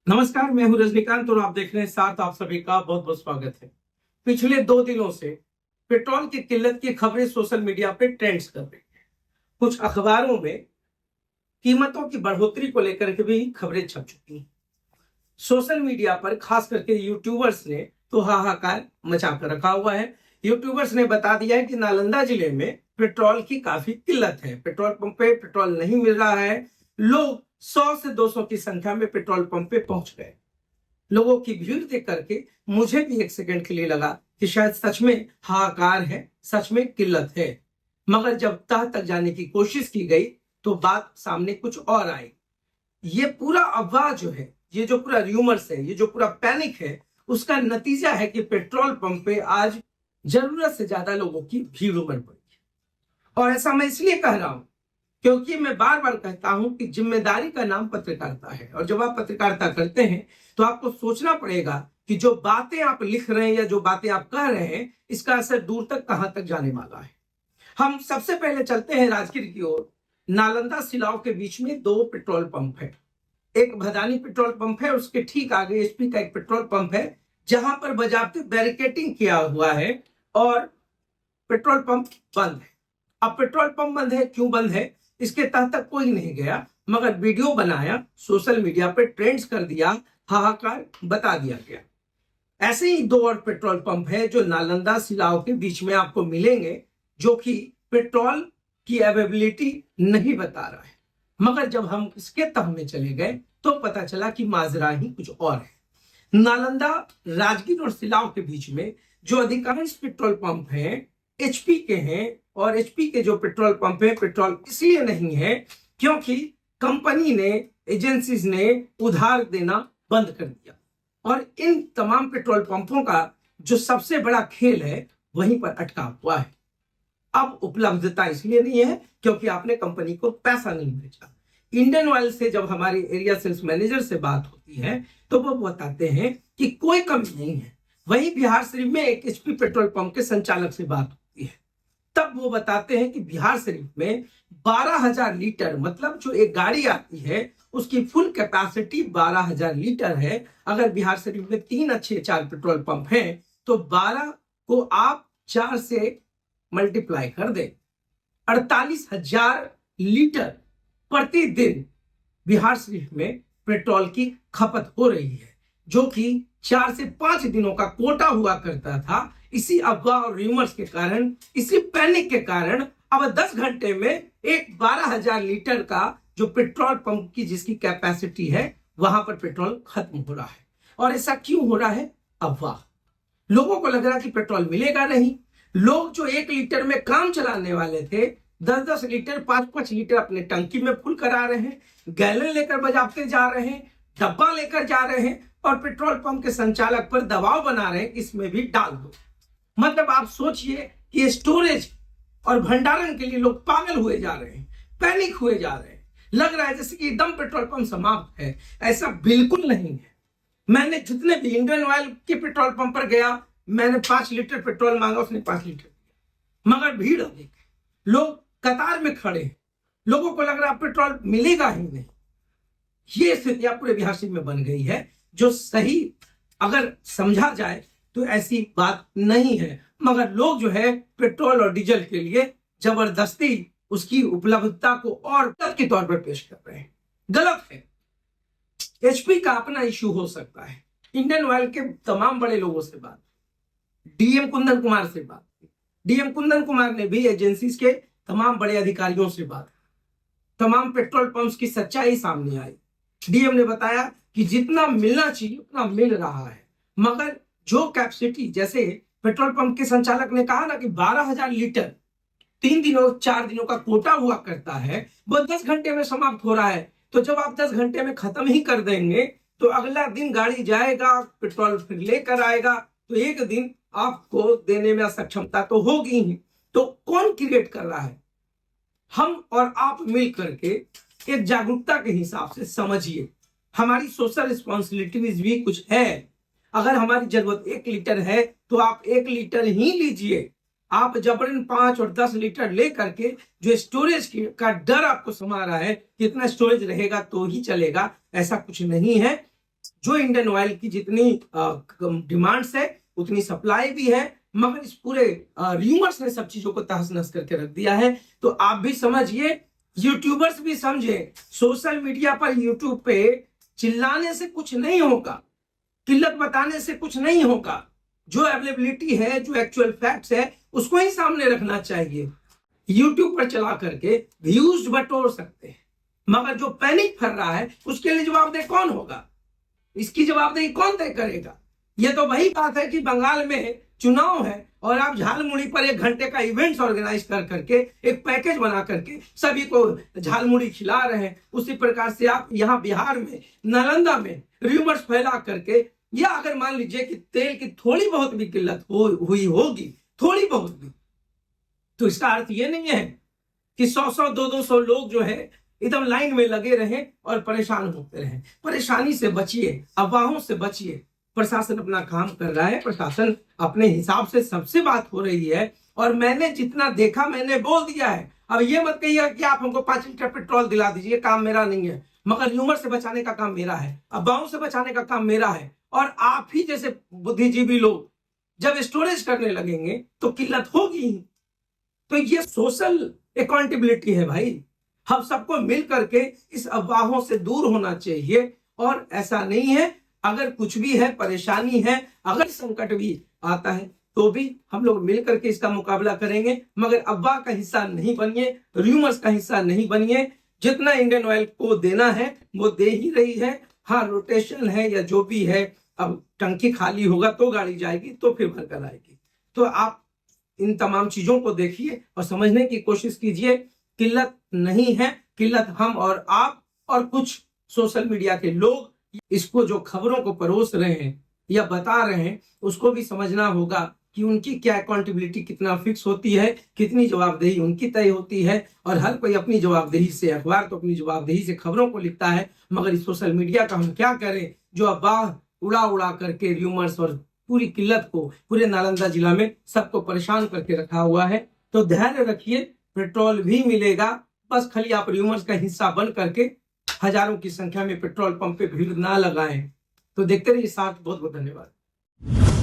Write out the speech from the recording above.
नमस्कार, मैं हूं रजनीकांत और आप देख रहे हैं साथ। आप सभी का बहुत बहुत स्वागत है। पिछले 2 दिनों से पेट्रोल की किल्लत की खबरें सोशल मीडिया पे ट्रेंड्स कर रही है। कुछ अखबारों में कीमतों की बढ़ोतरी को लेकर के भी खबरें छप चुकी हैं। सोशल मीडिया पर खास करके यूट्यूबर्स ने तो हाहाकार मचा कर रखा हुआ है। यूट्यूबर्स ने बता दिया है कि नालंदा जिले में पेट्रोल की काफी किल्लत है। पेट्रोल पंप पे पेट्रोल नहीं मिल रहा है। लोग 100 से 200 की संख्या में पेट्रोल पंप पे पहुंच गए। लोगों की भीड़ देख करके मुझे भी एक सेकंड के लिए लगा कि शायद सच में हाहाकार है, सच में किल्लत है। मगर जब तह तक जाने की कोशिश की गई तो बात सामने कुछ और आई। ये पूरा अफवाह जो है, ये जो पूरा र्यूमर्स है, ये जो पूरा पैनिक है, उसका नतीजा है कि पेट्रोल पंप पे आज जरूरत से ज्यादा लोगों की भीड़ उमड़ पड़ी। और ऐसा मैं इसलिए कह रहा हूं क्योंकि मैं बार बार कहता हूं कि जिम्मेदारी का नाम पत्रकारिता है। और जब आप पत्रकारिता करते हैं तो आपको सोचना पड़ेगा कि जो बातें आप लिख रहे हैं या जो बातें आप कह रहे हैं, इसका असर दूर तक कहां तक जाने वाला है। हम सबसे पहले चलते हैं राजगीर की ओर। नालंदा सिलाव के बीच में 2 पेट्रोल पंप है। एक भदानी पेट्रोल पंप है, उसके ठीक आगे एचपी का एक पेट्रोल पंप है, जहां पर बजाबते बैरिकेटिंग किया हुआ है और पेट्रोल पंप बंद है। अब पेट्रोल पंप बंद है, क्यों बंद है, इसके तह तक कोई नहीं गया, मगर वीडियो बनाया, सोशल मीडिया पे ट्रेंड्स कर दिया, हाहाकार बता दिया गया। ऐसे ही 2 और पेट्रोल पंप है जो नालंदा सिलाव के बीच में आपको मिलेंगे, जो कि पेट्रोल की अवेलेबिलिटी नहीं बता रहा है। मगर जब हम इसके तह में चले गए तो पता चला कि माजरा ही कुछ और है। नालंदा, राजगीर और सिलाव के बीच में जो अधिकांश पेट्रोल पंप हैं एचपी के हैं। और एचपी के जो पेट्रोल पंप है, पेट्रोल इसलिए नहीं है क्योंकि कंपनी ने, एजेंसीज ने उधार देना बंद कर दिया। और इन तमाम पेट्रोल पंपों का जो सबसे बड़ा खेल है वहीं पर अटका हुआ है। अब उपलब्धता इसलिए नहीं है क्योंकि आपने कंपनी को पैसा नहीं भेजा। इंडियन ऑयल से जब हमारे एरिया सेल्स मैनेजर से बात होती है तो वो बताते हैं कि कोई कमी नहीं है। वहीं बिहार शरीफ में एक एचपी पेट्रोल पंप के संचालक से बात होती है, तब वो बताते हैं कि बिहार शरीफ में 12,000 लीटर, मतलब जो एक गाड़ी आती है उसकी फुल कैपेसिटी 12,000 लीटर है। अगर बिहार शरीफ में 3 अच्छे 4 पेट्रोल पंप हैं तो 12 को आप 4 से मल्टीप्लाई कर दे, 48,000 लीटर प्रतिदिन बिहार शरीफ में पेट्रोल की खपत हो रही है, जो कि 4 से 5 दिनों का कोटा हुआ करता था। इसी अफवाह और र्यूमर्स के कारण, इसी पैनिक के कारण अब 10 घंटे में एक 12,000 लीटर का जो पेट्रोल पंप की जिसकी कैपेसिटी है वहां पर पेट्रोल खत्म हो रहा है। और ऐसा क्यों हो रहा है? अफवाह। लोगों को लग रहा कि पेट्रोल मिलेगा नहीं। लोग जो 1 लीटर में काम चलाने वाले थे 10-10 लीटर, 5-5 लीटर अपने टंकी में फुल करा रहे हैं, गैलन लेकर बजाते जा रहे हैं, डब्बा लेकर जा रहे हैं और पेट्रोल पंप के संचालक पर दबाव बना रहे हैं इसमें भी डाल दो। मतलब आप सोचिए कि स्टोरेज और भंडारण के लिए लोग पागल हुए जा रहे हैं, पैनिक हुए जा रहे हैं। लग रहा है जैसे कि एकदम पेट्रोल पंप समाप्त है। ऐसा बिल्कुल नहीं है। मैंने जितने भी इंडियन ऑयल के पेट्रोल पंप पर गया, मैंने 5 लीटर पेट्रोल मांगा, उसने 5 लीटर दिया। मगर भीड़ अधिक है, लोग कतार में खड़े हैं, लोगों को लग रहा पेट्रोल मिलेगा ही नहीं। ये स्थितियां पूरे बिहार शरीफ में बन गई है, जो सही अगर समझा जाए तो ऐसी बात नहीं है। मगर लोग जो है पेट्रोल और डीजल के लिए जबरदस्ती उसकी उपलब्धता को और गलत के तौर पर पेश कर रहे हैं। गलत है। एचपी का अपना इश्यू हो सकता है। इंडियन ऑयल के तमाम बड़े लोगों से बात, डीएम कुंदन कुमार से बात, डीएम कुंदन कुमार ने भी एजेंसीज के तमाम बड़े अधिकारियों से बात, तमाम पेट्रोल पंप्स की सच्चाई सामने आई। डीएम ने बताया कि जितना मिलना चाहिए उतना मिल रहा है, मगर जो कैपेसिटी, जैसे पेट्रोल पंप के संचालक ने कहा ना कि 12,000 लीटर 3 दिनों 4 दिनों का कोटा हुआ करता है, वो 10 घंटे में समाप्त हो रहा है। तो जब आप 10 घंटे में खत्म ही कर देंगे तो अगला दिन गाड़ी जाएगा, पेट्रोल फिर लेकर आएगा, तो एक दिन आपको देने में असक्षमता तो होगी ही। तो कौन क्रिएट कर रहा है? हम और आप मिल करके एक जागरूकता के हिसाब से समझिए, हमारी सोशल रिस्पॉन्सिबिलिटीज भी कुछ है। अगर हमारी जरूरत 1 लीटर है तो आप 1 लीटर ही लीजिए। आप जबरन 5 और 10 लीटर ले करके जो स्टोरेज का डर आपको समा रहा है कि इतना स्टोरेज रहेगा तो ही चलेगा, ऐसा कुछ नहीं है। जो इंडियन ऑयल की जितनी डिमांड्स है उतनी सप्लाई भी है, मगर इस पूरे र्यूमर्स ने सब चीजों को तहस नहस करके रख दिया है। तो आप भी समझिए, यूट्यूबर्स भी समझे, सोशल मीडिया पर यूट्यूब पे चिल्लाने से कुछ नहीं होगा, किल्लत बताने से कुछ नहीं होगा। जो अवेलेबिलिटी है, जो एक्चुअल फैक्ट्स है, उसको ही सामने रखना चाहिए। यूट्यूब पर चला करके व्यूज बटोर सकते हैं, मगर जो पैनिक फैल रहा है उसके लिए जवाबदेह कौन होगा? इसकी जवाबदेही कौन तय करेगा? ये तो वही बात है कि बंगाल में चुनाव है और आप झालमुड़ी पर 1 घंटे का इवेंट्स ऑर्गेनाइज कर करके एक पैकेज बना करके सभी को झालमुड़ी खिला रहे हैं। उसी प्रकार से आप यहाँ बिहार में नालंदा में रूमर्स फैला करके, या अगर मान लीजिए कि तेल की थोड़ी बहुत भी किल्लत हुई होगी, थोड़ी बहुत भी, तो इसका अर्थ ये नहीं है कि 100-100, 200 लोग जो है एकदम लाइन में लगे रहें और परेशान होते रहें। परेशानी से बचिए, अफवाहों से बचिए। प्रशासन अपना काम कर रहा है, प्रशासन अपने हिसाब से सबसे बात हो रही है, और मैंने जितना देखा मैंने बोल दिया है। अब ये मत कहिए कि आप हमको 5 लीटर पेट्रोल दिला दीजिए, काम मेरा नहीं है। मगर र्यूमर से बचाने का काम मेरा है, अफवाहों से बचाने का काम मेरा है। और आप ही जैसे बुद्धिजीवी लोग जब स्टोरेज करने लगेंगे तो किल्लत होगी ही। तो ये सोशल अकाउंटेबिलिटी है भाई। हम सबको मिल करके इस अफवाहों से दूर होना चाहिए। और ऐसा नहीं है, अगर कुछ भी है, परेशानी है, अगर संकट भी आता है तो भी हम लोग मिल करके इसका मुकाबला करेंगे, मगर अफवाह का हिस्सा नहीं बनिए, र्यूमर्स का हिस्सा नहीं बनिए। जितना इंडियन ऑयल को देना है वो दे ही रही है। हाँ, रोटेशन है या जो भी है, अब टंकी खाली होगा तो गाड़ी जाएगी, तो फिर भर कर आएगी। तो आप इन तमाम चीजों को देखिए और समझने की कोशिश कीजिए। किल्लत नहीं है, किल्लत हम और आप और कुछ सोशल मीडिया के लोग इसको जो खबरों को परोस रहे हैं या बता रहे हैं, उसको भी समझना होगा कि उनकी क्या अकाउंटेबिलिटी कितना फिक्स होती है, कितनी जवाबदेही उनकी तय होती है। और हर कोई अपनी जवाबदेही से, अखबार तो अपनी जवाबदेही से खबरों को लिखता है, मगर इस सोशल मीडिया का हम क्या करें जो अफवाह उड़ा उड़ा करके र्यूमर्स और पूरी किल्लत को पूरे नालंदा जिला में सबको परेशान करके रखा हुआ है। तो धैर्य रखिए, पेट्रोल भी मिलेगा, बस खाली आप र्यूमर्स का हिस्सा बन करके हजारों की संख्या में पेट्रोल पंप पे भीड़ ना लगाएं। तो देखते रहिए साथ। बहुत बहुत धन्यवाद।